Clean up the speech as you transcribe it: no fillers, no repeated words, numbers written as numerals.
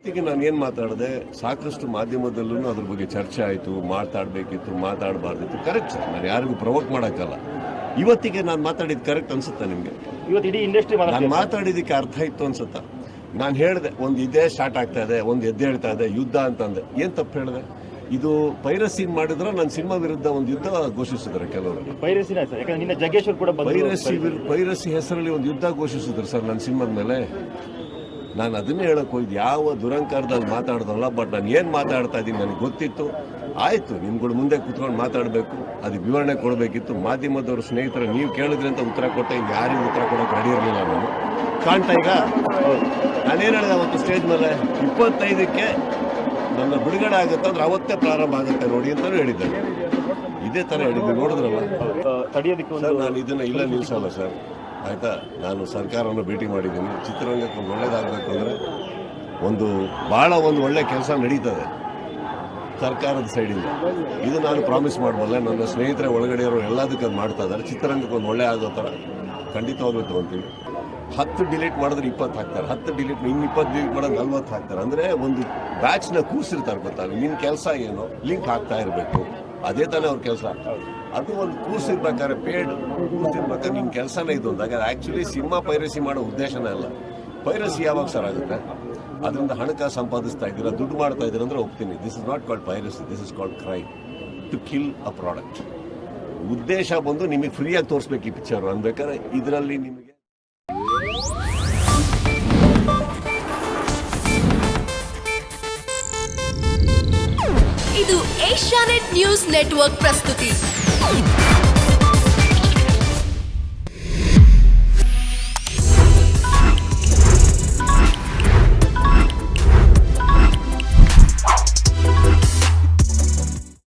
ಈಗ ನಾನು ಏನು ಮಾತಾಡಿದೆ, ಸಾಕಷ್ಟು ಮಾಧ್ಯಮದಲ್ಲೂ ಅದ್ರ ಬಗ್ಗೆ ಚರ್ಚೆ ಆಯಿತು, ಮಾತಾಡಬೇಕಿತ್ತು, ಮಾತಾಡಬಾರ್ದಿತ್ತು. ಕರೆಕ್ಟ್ ಸರ್, ನಾನು ಯಾರಿಗೂ ಪ್ರವೋಕ್ ಮಾಡೋಕ್ಕಲ್ಲ. ಇವತ್ತಿಗೆ ನಾನು ಮಾತಾಡಿದ್ದು ಕರೆಕ್ಟ್ ಅನ್ಸುತ್ತಾ ನಿಮಗೆ? ಇವತ್ತು ಇಡೀ ಇಂಡಸ್ಟ್ರಿ ನಾನು ಮಾತಾಡಿದ್ದಕ್ಕೆ ಅರ್ಥ ಇತ್ತು ಅನ್ಸುತ್ತಾ? ನಾನು ಹೇಳಿದೆ ಒಂದು ಇದೇ ಸ್ಟಾರ್ಟ್ ಆಗ್ತಾ ಇದೆ, ಒಂದು ಎದ್ದು ಹೇಳ್ತಾ ಇದೆ ಯುದ್ಧ ಅಂತಂದೆ. ಏನು ತಪ್ಪು ಹೇಳಿದೆ? ಇದು ಪೈರಸಿ ಮಾಡಿದ್ರೆ ನನ್ನ ಸಿನಿಮಾ ವಿರುದ್ಧ ಒಂದು ಯುದ್ಧ ಘೋಷಿಸಿದ್ದಾರೆ ಕೆಲವರು. ಪೈರಸಿನ ಸರ್, ಯಾಕಂದ್ರೆ ನಿನ್ನೆ ಜಗ್ಗೇಶ್ವರ್ ಕೂಡ ಪೈರಸಿ ಹೆಸರಲ್ಲಿ ಒಂದು ಯುದ್ಧ ಘೋಷಿಸಿದ್ರು ಸರ್ ನನ್ನ ಸಿನಿಮಾದ ಮೇಲೆ. ನಾನು ಅದನ್ನೇ ಹೇಳಕ್ ಹೋಗಿದ್ದು, ಯಾವ ದುರಂಕಾರದಲ್ಲಿ ಮಾತಾಡ್ದಲ್ಲ. ಬಟ್ ನಾನು ಏನು ಮಾತಾಡ್ತಾ ಇದ್ದೀನಿ ನನಗೆ ಗೊತ್ತಿತ್ತು. ಆಯಿತು, ನಿಮ್ಗಳು ಮುಂದೆ ಕೂತ್ಕೊಂಡು ಮಾತಾಡಬೇಕು, ಅದು ವಿವರಣೆ ಕೊಡಬೇಕಿತ್ತು. ಮಾಧ್ಯಮದವ್ರ ಸ್ನೇಹಿತರು ನೀವು ಕೇಳಿದ್ರಿ ಅಂತ ಉತ್ತರ ಕೊಟ್ಟೆ, ಇನ್ನು ಯಾರಿಗೂ ಉತ್ತರ ಕೊಡೋಕೆ ರೆಡಿ ಇರಲಿಲ್ಲ ನಾನು. ಕಾಣ್ತಾ ಈಗ ನಾನೇನು ಹೇಳಿದೆ ಅವತ್ತು ಸ್ಟೇಜ್ ಮೇಲೆ, 25ಕ್ಕೆ ನನ್ನ ಬಿಡುಗಡೆ ಆಗುತ್ತೆ ಅಂದ್ರೆ ಅವತ್ತೇ ಪ್ರಾರಂಭ ಆಗುತ್ತೆ ನೋಡಿ ಅಂತಲೂ ಹೇಳಿದ್ದೆ. ಇದೇ ಥರ ಹೇಳಿದ್ದೆ, ನೋಡಿದ್ರಲ್ಲ. ಸರ್ ನಾನು ಇದನ್ನು ಇಲ್ಲ ನಿಲ್ಲಿಸಲ್ಲ ಸರ್, ಆಯಿತಾ. ನಾನು ಸರ್ಕಾರವನ್ನು ಭೇಟಿ ಮಾಡಿದ್ದೀನಿ. ಚಿತ್ರರಂಗಕ್ಕೆ ಒಂದು ಒಳ್ಳೇದಾಗಬೇಕು ಅಂದರೆ ಭಾಳ ಒಂದು ಒಳ್ಳೆ ಕೆಲಸ ನಡೀತದೆ ಸರ್ಕಾರದ ಸೈಡಿಂದ. ಇದು ನಾನು ಪ್ರಾಮಿಸ್ ಮಾಡಬಲ್ಲೆ. ನನ್ನ ಸ್ನೇಹಿತರೆ ಒಳಗಡೆಯವರು ಎಲ್ಲದಕ್ಕೆ ಅದು ಮಾಡ್ತಾ ಇದ್ದಾರೆ. ಚಿತ್ರರಂಗಕ್ಕೆ ಒಂದು ಒಳ್ಳೆ ಆಗೋ ಥರ ಖಂಡಿತವಾಗ್ಲೂ ತೊಗೊತೀವಿ. 10 ಡಿಲೀಟ್ ಮಾಡಿದ್ರೆ 20 ಹಾಕ್ತಾರೆ, 10 ಡಿಲೀಟ್ ಇನ್ನು 20 ಡಿಲೀಟ್ ಮಾಡೋದು 40 ಹಾಕ್ತಾರೆ. ಅಂದರೆ ಒಂದು ಬ್ಯಾಚ್ನ ಕೂರಿಸಿರ್ತಾರೆ ಗೊತ್ತಾ. ನಿನ್ನ ಕೆಲಸ ಏನು, ಲಿಂಕ್ ಹಾಕ್ತಾ ಇರಬೇಕು, ಅದೇ ತಾನೇ ಅವ್ರ ಕೆಲಸ. ಅದು ಒಂದು ಕೂರ್ಸಿರ್ಬೇಕಾದ್ರೆ ಪೇಡ್ ಕೂರ್ಸಿರ್ಬೇಕಾದ್ರೆ ನಿನ್ನ ಕೆಲಸನೇ ಇದು ಅಂದಾಗ ಆ್ಯಕ್ಚುಲಿ ಸಿನಿಮಾ ಪೈರಸಿ ಮಾಡೋ ಉದ್ದೇಶನೇ ಅಲ್ಲ. ಪೈರಸಿ ಯಾವಾಗ ಸರ್ ಆಗುತ್ತೆ? ಅದರಿಂದ ಹಣಕಾಸು ಸಂಪಾದಿಸ್ತಾ ಇದ್ದೀರಾ, ದುಡ್ಡು ಮಾಡ್ತಾ ಇದ್ದೀರಾ ಅಂದರೆ ಒಪ್ತೀನಿ. This is not called piracy, this is called crime to kill a product. ಉದ್ದೇಶ ಬಂದು ನಿಮಗೆ ಫ್ರೀಯಾಗಿ ತೋರಿಸ್ಬೇಕು ಈ ಪಿಕ್ಚರ್ ಅನ್ಬೇಕಾದ್ರೆ ಇದರಲ್ಲಿ ನಿಮಗೆ. ಇದು ಏಷ್ಯಾನೆಟ್ ನ್ಯೂಸ್ ನೆಟ್ವರ್ಕ್ ಪ್ರಸ್ತುತಿ.